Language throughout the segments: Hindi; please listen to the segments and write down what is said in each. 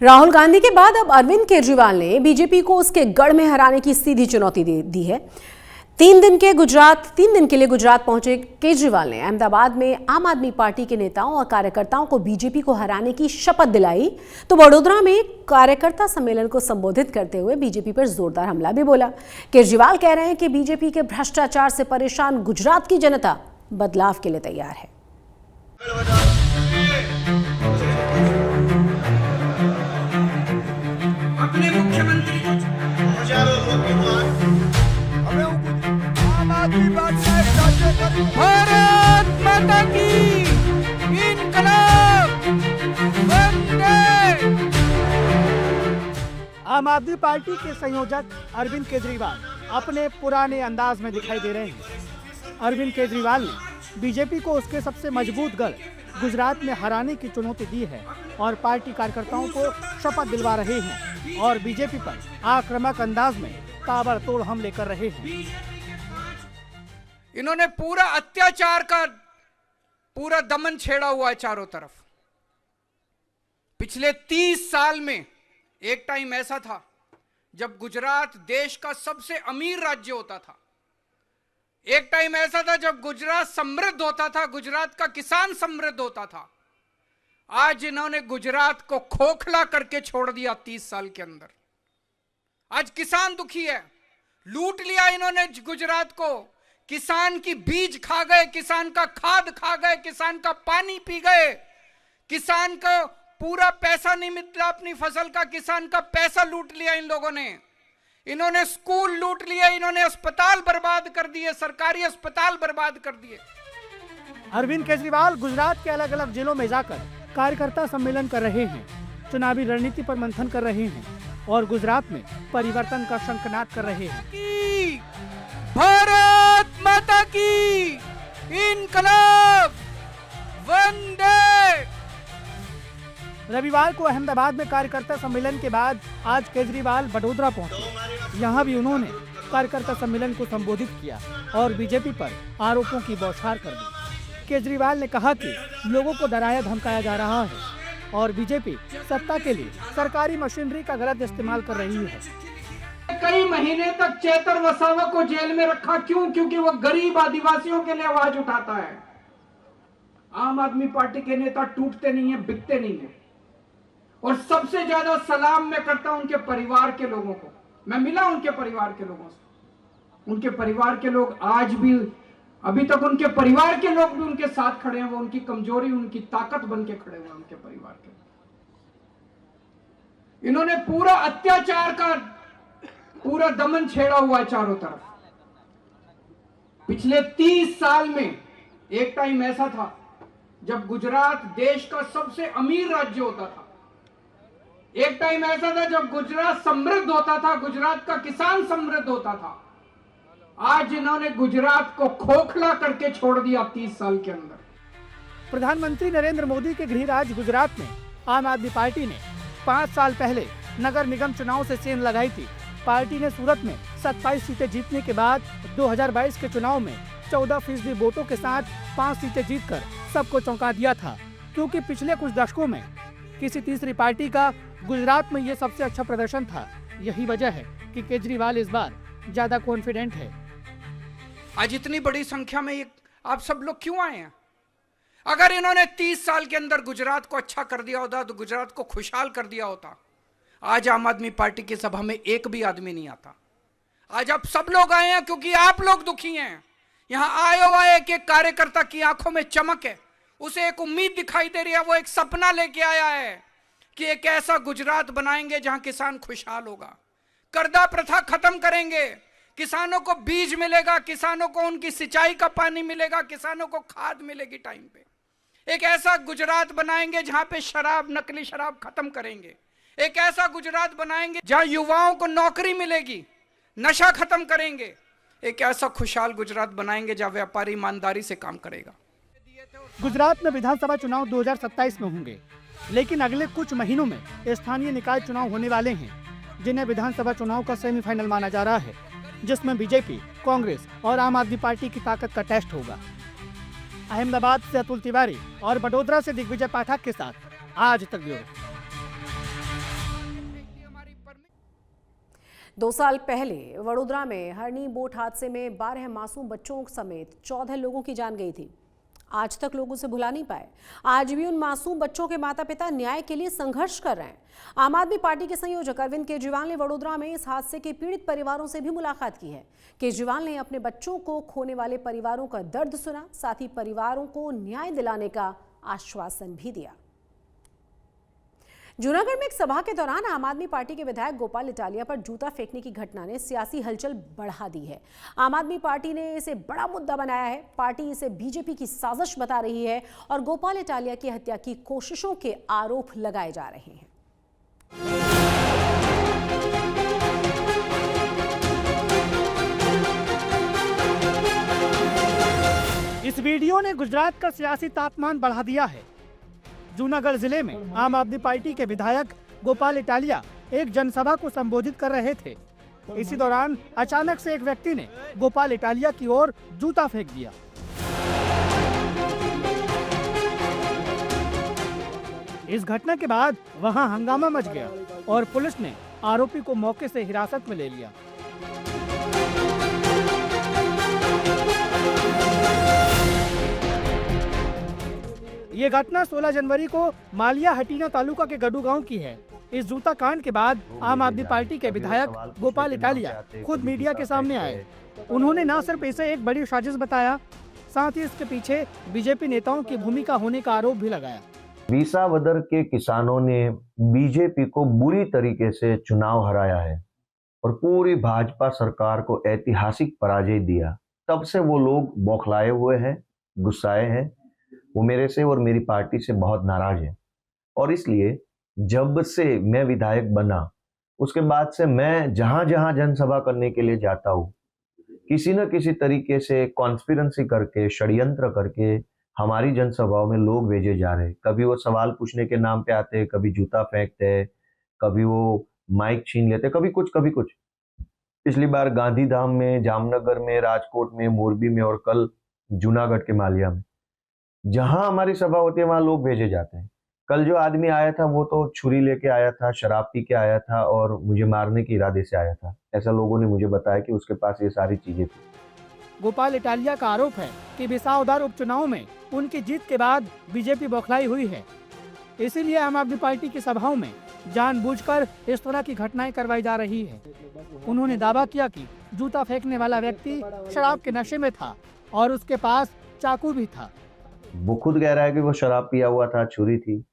राहुल गांधी के बाद अब अरविंद केजरीवाल ने बीजेपी को उसके गढ़ में हराने की सीधी चुनौती दी है। 3 दिन के लिए गुजरात पहुंचे केजरीवाल ने अहमदाबाद में आम आदमी पार्टी के नेताओं और कार्यकर्ताओं को बीजेपी को हराने की शपथ दिलाई, तो वडोदरा में कार्यकर्ता सम्मेलन को संबोधित करते हुए बीजेपी पर जोरदार हमला भी बोला। केजरीवाल कह रहे हैं कि बीजेपी के भ्रष्टाचार से परेशान गुजरात की जनता बदलाव के लिए तैयार है। अपने मुख्यमंत्री भारत माता की इनकलाब वंदे। आम आदमी पार्टी के संयोजक अरविंद केजरीवाल अपने पुराने अंदाज में दिखाई दे रहे हैं। अरविंद केजरीवाल ने बीजेपी को उसके सबसे मजबूत गढ़ गुजरात में हराने की चुनौती दी है और पार्टी कार्यकर्ताओं को शपथ दिलवा रहे हैं और बीजेपी पर आक्रामक अंदाज में ताबड़तोड़ हमले कर रहे हैं। इन्होंने पूरा अत्याचार का पूरा दमन छेड़ा हुआ है चारों तरफ। पिछले 30 साल में एक टाइम ऐसा था जब गुजरात देश का सबसे अमीर राज्य होता था। एक टाइम ऐसा था जब गुजरात समृद्ध होता था, गुजरात का किसान समृद्ध होता था। आज इन्होंने गुजरात को खोखला करके छोड़ दिया 30 साल के अंदर। आज किसान दुखी है, लूट लिया इन्होंने गुजरात को। किसान की बीज खा गए, किसान का खाद खा गए, किसान का पानी पी गए, किसान को पूरा पैसा नहीं मिलता अपनी फसल का, किसान का पैसा लूट लिया इन लोगों ने। इन्होंने स्कूल लूट लिए, इन्होंने अस्पताल बर्बाद कर दिए, सरकारी अस्पताल बर्बाद कर दिए। अरविंद केजरीवाल गुजरात के अलग अलग जिलों में जाकर कार्यकर्ता सम्मेलन कर रहे हैं, चुनावी रणनीति पर मंथन कर रहे हैं और गुजरात में परिवर्तन का शंखनाद कर रहे हैं। भारत माता की इनकलाब वंदे। रविवार को अहमदाबाद में कार्यकर्ता सम्मेलन के बाद आज केजरीवाल वडोदरा पहुंचे। यहां भी उन्होंने कार्यकर्ता सम्मेलन को संबोधित किया और बीजेपी पर आरोपों की बौछार कर दी। केजरीवाल ने कहा कि लोगों को डराया धमकाया जा रहा है और बीजेपी सत्ता के लिए सरकारी मशीनरी का गलत इस्तेमाल कर रही है। कई महीने तक चेतर वसावा को जेल में रखा, क्यों? क्योंकि वो गरीब आदिवासियों के लिए आवाज उठाता है। आम आदमी पार्टी के नेता टूटते नहीं है, बिकते नहीं है। और सबसे ज्यादा सलाम मैं करता हूं उनके परिवार के लोगों को। मैं मिला उनके परिवार के लोगों से। उनके परिवार के लोग आज भी, अभी तक उनके परिवार के लोग भी उनके साथ खड़े हैं। वो उनकी कमजोरी, उनकी ताकत बन के खड़े हुए उनके परिवार के। इन्होंने पूरा अत्याचार का पूरा दमन छेड़ा हुआ है चारों तरफ। पिछले 30 साल में एक टाइम ऐसा था जब गुजरात देश का सबसे अमीर राज्य होता था। एक टाइम ऐसा था जब गुजरात समृद्ध होता था, गुजरात का किसान समृद्ध होता था। आज इन्होंने गुजरात को खोखला करके छोड़ दिया 30 साल के अंदर। प्रधानमंत्री नरेंद्र मोदी के गृहराज्य गुजरात में आम आदमी पार्टी ने 5 साल पहले नगर निगम चुनाव से सेंध लगाई थी। पार्टी ने सूरत में 27 सीटें जीतने के बाद 2022 के चुनाव में 14% वोटों के साथ 5 सीटें जीतकर सबको चौंका दिया था, क्योंकि पिछले कुछ दशकों में किसी तीसरी पार्टी का गुजरात में ये सबसे अच्छा प्रदर्शन था। यही वजह है कि केजरीवाल इस बार ज्यादा कॉन्फिडेंट है। आज इतनी बड़ी संख्या में आप सब लोग क्यों आए हैं? अगर इन्होंने 30 साल के अंदर गुजरात को अच्छा कर दिया होता, तो गुजरात को खुशहाल कर दिया होता, आज आम आदमी पार्टी की सभा में एक भी आदमी नहीं आता। आज आप सब लोग आए हैं क्योंकि आप लोग दुखी हैं। यहां आए हुआ एक एक कार्यकर्ता की आंखों में चमक है, उसे एक उम्मीद दिखाई दे रही है। वो एक सपना लेके आया है कि एक ऐसा गुजरात बनाएंगे जहां किसान खुशहाल होगा, कर्जा प्रथा खत्म करेंगे, किसानों को बीज मिलेगा, किसानों को उनकी सिंचाई का पानी मिलेगा, किसानों को खाद मिलेगी टाइम पे। एक ऐसा गुजरात बनाएंगे जहां पे शराब, नकली शराब खत्म करेंगे। एक ऐसा गुजरात बनाएंगे जहां युवाओं को नौकरी मिलेगी, नशा खत्म करेंगे। एक ऐसा खुशहाल गुजरात बनाएंगे जहां व्यापारी ईमानदारी से काम करेगा। गुजरात में विधानसभा चुनाव 2027 में होंगे, लेकिन अगले कुछ महीनों में स्थानीय निकाय चुनाव होने वाले हैं। जिन्हें विधानसभा चुनाव का सेमीफाइनल माना जा रहा है, जिसमें बीजेपी, कांग्रेस और आम आदमी पार्टी की ताकत का टेस्ट होगा। अहमदाबाद से अतुल तिवारी और बड़ोदरा से दिग्विजय पाठक के साथ आज तक ब्यूरो। 2 साल पहले वडोदरा में हरनी बोट हादसे में 12 मासूम बच्चों समेत 14 लोगों की जान गई थी। आज तक लोग उसे भुला नहीं पाए। आज भी उन मासूम बच्चों के माता पिता न्याय के लिए संघर्ष कर रहे हैं। आम आदमी पार्टी के संयोजक अरविंद केजरीवाल ने वडोदरा में इस हादसे के पीड़ित परिवारों से भी मुलाकात की है। केजरीवाल ने अपने बच्चों को खोने वाले परिवारों का दर्द सुना, साथ ही परिवारों को न्याय दिलाने का आश्वासन भी दिया। जूनागढ़ में एक सभा के दौरान आम आदमी पार्टी के विधायक गोपाल इटालिया पर जूता फेंकने की घटना ने सियासी हलचल बढ़ा दी है। आम आदमी पार्टी ने इसे बड़ा मुद्दा बनाया है। पार्टी इसे बीजेपी की साजिश बता रही है और गोपाल इटालिया की हत्या की कोशिशों के आरोप लगाए जा रहे हैं। इस वीडियो ने गुजरात का सियासी तापमान बढ़ा दिया है। जूनागढ़ जिले में आम आदमी पार्टी के विधायक गोपाल इटालिया एक जनसभा को संबोधित कर रहे थे। इसी दौरान अचानक से एक व्यक्ति ने गोपाल इटालिया की ओर जूता फेंक दिया। इस घटना के बाद वहां हंगामा मच गया और पुलिस ने आरोपी को मौके से हिरासत में ले लिया। ये घटना 16 जनवरी को मालिया हटीना तालुका के गडू गांव की है। इस जूता कांड के बाद आम आदमी पार्टी के विधायक गोपाल इटालिया खुद मीडिया के सामने आए। उन्होंने न सिर्फ इसे एक बड़ी साजिश बताया, साथ ही इसके पीछे बीजेपी नेताओं की भूमिका होने का आरोप भी लगाया। विसावदर के किसानों ने बीजेपी को बुरी तरीके से चुनाव हराया है और पूरी भाजपा सरकार को ऐतिहासिक पराजय दिया। तब से वो लोग बौखलाए हुए हैं, गुस्साए हैं। वो मेरे से और मेरी पार्टी से बहुत नाराज है और इसलिए जब से मैं विधायक बना उसके बाद से मैं जहां जहां जनसभा करने के लिए जाता हूँ, किसी न किसी तरीके से कॉन्स्पिरेंसी करके, षड्यंत्र करके हमारी जनसभाओं में लोग भेजे जा रहे हैं। कभी वो सवाल पूछने के नाम पे आते, कभी जूता फेंकते, कभी वो माइक छीन लेते, कभी कुछ कभी कुछ। पिछली बार गांधीधाम में, जामनगर में, राजकोट में, मोरबी में और कल जूनागढ़ के मालिया में, जहां हमारी सभा होती है वहां लोग भेजे जाते हैं। कल जो आदमी आया था वो तो छुरी लेके आया था, शराब पी के आया था और मुझे मारने के इरादे से आया था। ऐसा लोगों ने मुझे बताया कि उसके पास ये सारी चीजें थी। गोपाल इटालिया का आरोप है कि विसावदर उपचुनाव में उनकी जीत के बाद बीजेपी बौखलाई हुई है, इसीलिए आम आदमी पार्टी की सभाओं में जानबूझकर इस तरह की घटनाएं करवाई जा रही है। उन्होंने दावा किया कि जूता फेंकने वाला व्यक्ति शराब के नशे में था और उसके पास चाकू भी था। वो खुद कह रहा है कि वो शराब पिया हुआ था, छुरी थी।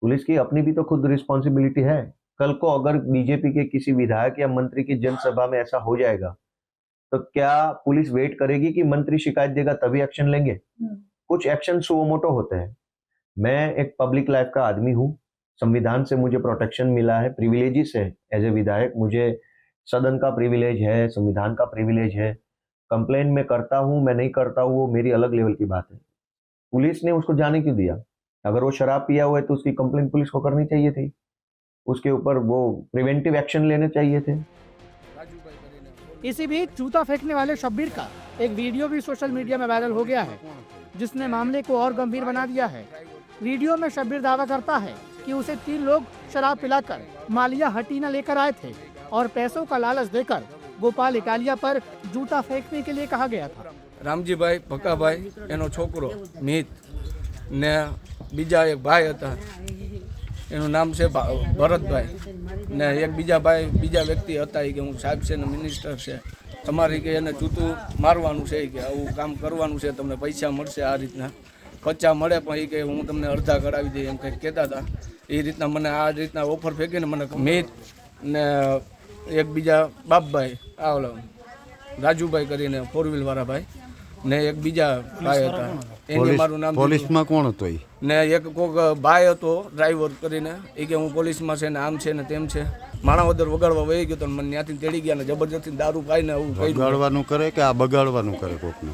पुलिस की अपनी भी तो खुद रिस्पॉन्सिबिलिटी है। कल को अगर बीजेपी के किसी विधायक या मंत्री की जनसभा में ऐसा हो जाएगा तो क्या पुलिस वेट करेगी कि मंत्री शिकायत देगा तभी एक्शन लेंगे? कुछ एक्शन सुओ मोटो होते हैं। मैं एक पब्लिक लाइफ का आदमी हूँ, संविधान से मुझे प्रोटेक्शन मिला है, प्रिविलेजेस है। एज ए विधायक मुझे सदन का प्रिविलेज है, संविधान का प्रिविलेज है। कंप्लेन मैं करता हूँ, मैं नहीं करता हूँ, वो मेरी अलग लेवल की बात है। पुलिस ने उसको जाने क्यों दिया? अगर वो शराब पिया हुआ है तो उसकी कंप्लेंट पुलिस को करनी चाहिए थी, उसके ऊपर वो प्रिवेंटिव एक्शन लेने चाहिए थे। इसी बीच जूता फेंकने वाले शब्बीर का एक वीडियो भी सोशल मीडिया में वायरल हो गया है, जिसने मामले को और गंभीर बना दिया है। वीडियो में शब्बीर दावा करता है कि उसे 3 लोग शराब पिलाकर मालिया हटीना लेकर आए थे और पैसों का लालच देकर गोपाल इटालिया पर जूता फेंकने के लिए कहा गया था। रामजीभाई भकाभाई एनो छोकरो मीत ने बीजा एक भाई था, एनु नाम से भरतभाई ने एक बीजा भाई बीजा व्यक्ति हता के हूँ साहेब से ने मिनिस्टर से તમારી કે એને જૂતું મારવાનું છે કે આવું કામ કરવાનું છે, તમને પૈસા મળશે, આ રીતના પચ્ચા મળે પણ એ કે હું તમને અડધા કરાવી દઈ એમ કંઈક કહેતા હતા। એ રીતના મને આ રીતના ઓફર ફેંકીને મને મેં ને એક બીજા બાપભાઈ આ ઓલો રાજુભાઈ કરીને 4 વ્હીલ વાળા ભાઈ ને એક બીજા ભાઈ હતા, એની મારું નામ પોલીસમાં કોણ હતો એ ને એક કોક ભાઈ હતો ડ્રાઈવર કરીને, એ કે હું પોલીસમાં છે ને આમ છે ને તેમ છે। માણાવદર વગાડવા વહી ગયો તો મને ત્યાંથી તેડી ગયા ને જબરજસ્તી દારૂ પાઈને આવું બગાડવાનું કરે કે આ બગાડવાનું કરે કોકને,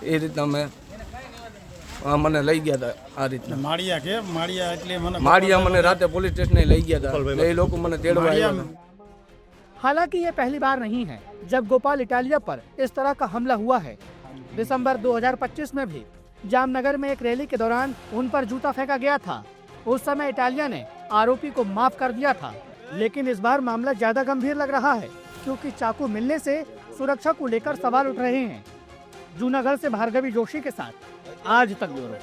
એ રીતના મેં મને લઈ ગયા હતા। આ રીતના માળિયા મને રાતે પોલીસ સ્ટેશને લઈ ગયા હતા, એ લોકો મને તેડવા આવ્યા હતા। हालांकि ये पहली बार नहीं है जब गोपाल इटालिया पर इस तरह का हमला हुआ है। दिसंबर 2025 में भी जामनगर में एक रैली के दौरान उन पर जूता फेंका गया था। उस समय इटालिया ने आरोपी को माफ कर दिया था, लेकिन इस बार मामला ज्यादा गंभीर लग रहा है क्योंकि चाकू मिलने से सुरक्षा को लेकर सवाल उठ रहे हैं। जूनागढ़ से भार्गवी जोशी के साथ आज तक ब्यूरो।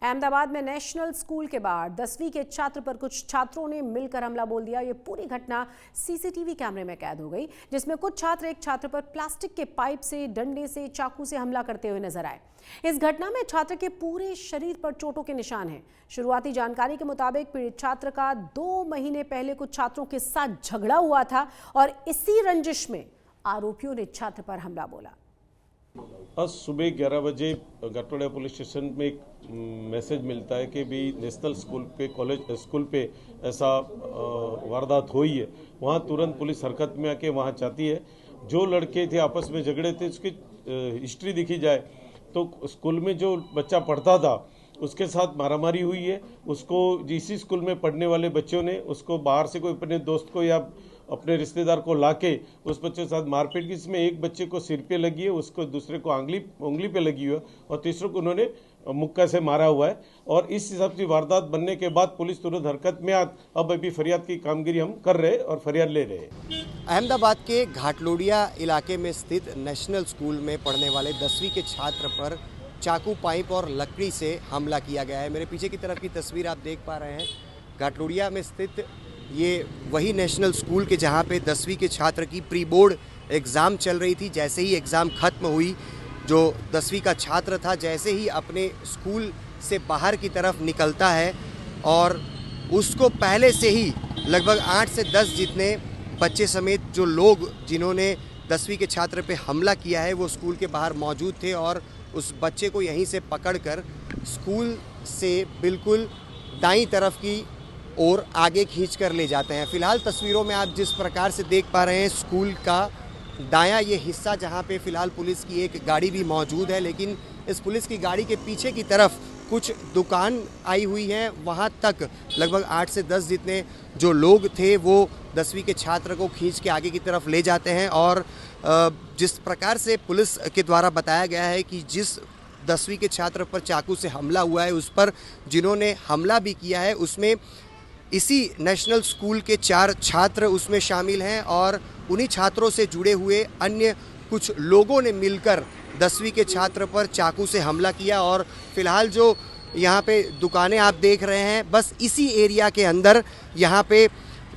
अहमदाबाद में नेशनल स्कूल के बाहर 10वीं के छात्र पर कुछ छात्रों ने मिलकर हमला बोल दिया। ये पूरी घटना सीसीटीवी कैमरे में कैद हो गई, जिसमें कुछ छात्र एक छात्र पर प्लास्टिक के पाइप से, डंडे से, चाकू से हमला करते हुए नजर आए। इस घटना में छात्र के पूरे शरीर पर चोटों के निशान हैं। शुरुआती जानकारी के मुताबिक पीड़ित छात्र का 2 महीने पहले कुछ छात्रों के साथ झगड़ा हुआ था और इसी रंजिश में आरोपियों ने छात्र पर हमला बोला। आज सुबह 11 बजे गटोड़ा पुलिस स्टेशन में एक मैसेज मिलता है कि भी नेशनल स्कूल पे ऐसा वारदात हुई है। वहाँ तुरंत पुलिस हरकत में आके वहाँ जाती है। जो लड़के थे आपस में झगड़े थे उसकी हिस्ट्री देखी जाए तो स्कूल में जो बच्चा पढ़ता था उसके साथ मारामारी हुई है। उसको इसी स्कूल में पढ़ने वाले बच्चों ने उसको बाहर से कोई अपने दोस्त को या अपने रिश्तेदार को लाके उस बच्चे के साथ मारपीट की, इसमें एक बच्चे को सिर पे लगी है, उसको दूसरे को उंगली पे लगी हुई है और तीसरे को उन्होंने मुक्का से मारा हुआ है। और इस हिसाब से वारदात बनने के बाद पुलिस तुरंत हरकत में अब अभी फरियाद की कामगिरी हम कर रहे हैं और फरियाद ले रहे हैं। अहमदाबाद के घाटलोडिया इलाके में स्थित नेशनल स्कूल में पढ़ने वाले 10वीं के छात्र पर चाकू, पाइप और लकड़ी से हमला किया गया है। मेरे पीछे की तरफ की तस्वीर आप देख पा रहे हैं। घाटलोडिया में स्थित ये वही नेशनल स्कूल के जहाँ पे 10वीं के छात्र की प्री बोर्ड एग्ज़ाम चल रही थी। जैसे ही एग्ज़ाम ख़त्म हुई, जो 10वीं का छात्र था जैसे ही अपने स्कूल से बाहर की तरफ निकलता है और उसको पहले से ही लगभग 8 से 10 जितने बच्चे समेत जो लोग जिन्होंने 10वीं के छात्र पे हमला किया है वो स्कूल के बाहर मौजूद थे और उस बच्चे को यहीं से पकड़कर स्कूल से बिल्कुल दाईं तरफ की और आगे खींच कर ले जाते हैं। फ़िलहाल तस्वीरों में आप जिस प्रकार से देख पा रहे हैं स्कूल का दायां ये हिस्सा जहां पे फ़िलहाल पुलिस की एक गाड़ी भी मौजूद है, लेकिन इस पुलिस की गाड़ी के पीछे की तरफ कुछ दुकान आई हुई हैं। वहां तक लगभग 8 से 10 जितने जो लोग थे वो 10वीं के छात्र को खींच के आगे की तरफ ले जाते हैं। और जिस प्रकार से पुलिस के द्वारा बताया गया है कि जिस 10वीं के छात्र पर चाकू से हमला हुआ है उस पर जिन्होंने हमला भी किया है उसमें इसी नेशनल स्कूल के 4 छात्र उसमें शामिल हैं और उन्हीं छात्रों से जुड़े हुए अन्य कुछ लोगों ने मिलकर 10वीं के छात्र पर चाकू से हमला किया। और फिलहाल जो यहाँ पे दुकानें आप देख रहे हैं बस इसी एरिया के अंदर यहाँ पे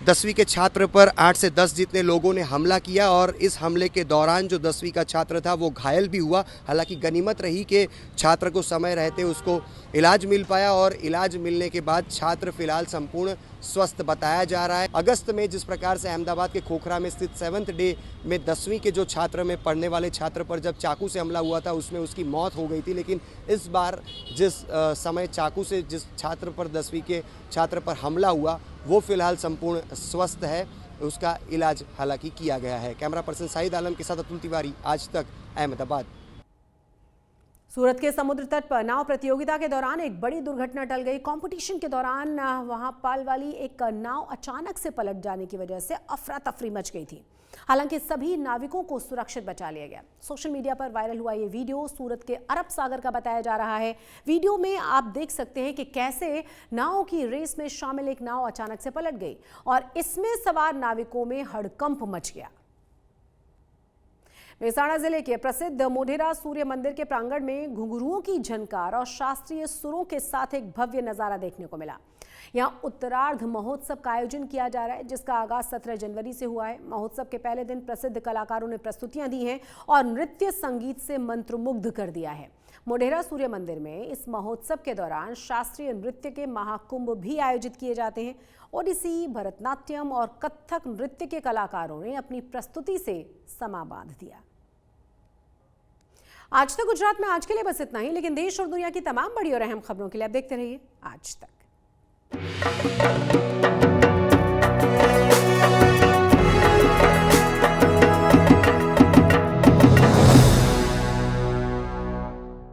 10वीं के छात्र पर 8 से 10 जितने लोगों ने हमला किया और इस हमले के दौरान जो 10वीं का छात्र था वो घायल भी हुआ। हालांकि गनीमत रही कि छात्र को समय रहते उसको इलाज मिल पाया और इलाज मिलने के बाद छात्र फिलहाल संपूर्ण स्वस्थ बताया जा रहा है। अगस्त में जिस प्रकार से अहमदाबाद के खोखरा में स्थित 7th डे में 10वीं के जो छात्र में पढ़ने वाले छात्र पर जब चाकू से हमला हुआ था उसमें उसकी मौत हो गई थी, लेकिन इस बार जिस समय चाकू से जिस छात्र पर 10वीं के छात्र पर हमला हुआ वो फिलहाल संपूर्ण स्वस्थ है, उसका इलाज हालांकि किया गया है। कैमरा पर्सन साहिद आलम के साथ अतुल तिवारी, आज तक, अहमदाबाद। सूरत के समुद्र तट पर नाव प्रतियोगिता के दौरान एक बड़ी दुर्घटना टल गई। कंपटीशन के दौरान वहां पाल वाली एक नाव अचानक से पलट जाने की वजह से अफरा तफरी मच गई थी। हालांकि सभी नाविकों को सुरक्षित बचा लिया गया। सोशल मीडिया पर वायरल हुआ ये वीडियो सूरत के अरब सागर का बताया जा रहा है। वीडियो में आप देख सकते हैं कि कैसे नाव की रेस में शामिल एक नाव अचानक से पलट गई और इसमें सवार नाविकों में हड़कंप मच गया। मेहसाणा जिले के प्रसिद्ध मोढेरा सूर्य मंदिर के प्रांगण में घुंघरुओं की झनकार और शास्त्रीय सुरों के साथ एक भव्य नजारा देखने को मिला। यहां उत्तरार्ध महोत्सव का आयोजन किया जा रहा है, जिसका आगाज 17 जनवरी से हुआ है। महोत्सव के पहले दिन प्रसिद्ध कलाकारों ने प्रस्तुतियां दी हैं और नृत्य संगीत से मंत्रमुग्ध कर दिया है। मोढेरा सूर्य मंदिर में इस महोत्सव के दौरान शास्त्रीय नृत्य के महाकुंभ भी आयोजित किए जाते हैं। ओडिसी, भरतनाट्यम और कथक नृत्य के कलाकारों ने अपनी प्रस्तुति से समा बांध दिया। आज तक गुजरात में आज के लिए बस इतना ही, लेकिन देश और दुनिया की तमाम बड़ी और अहम खबरों के लिए आप देखते रहिए आज तक।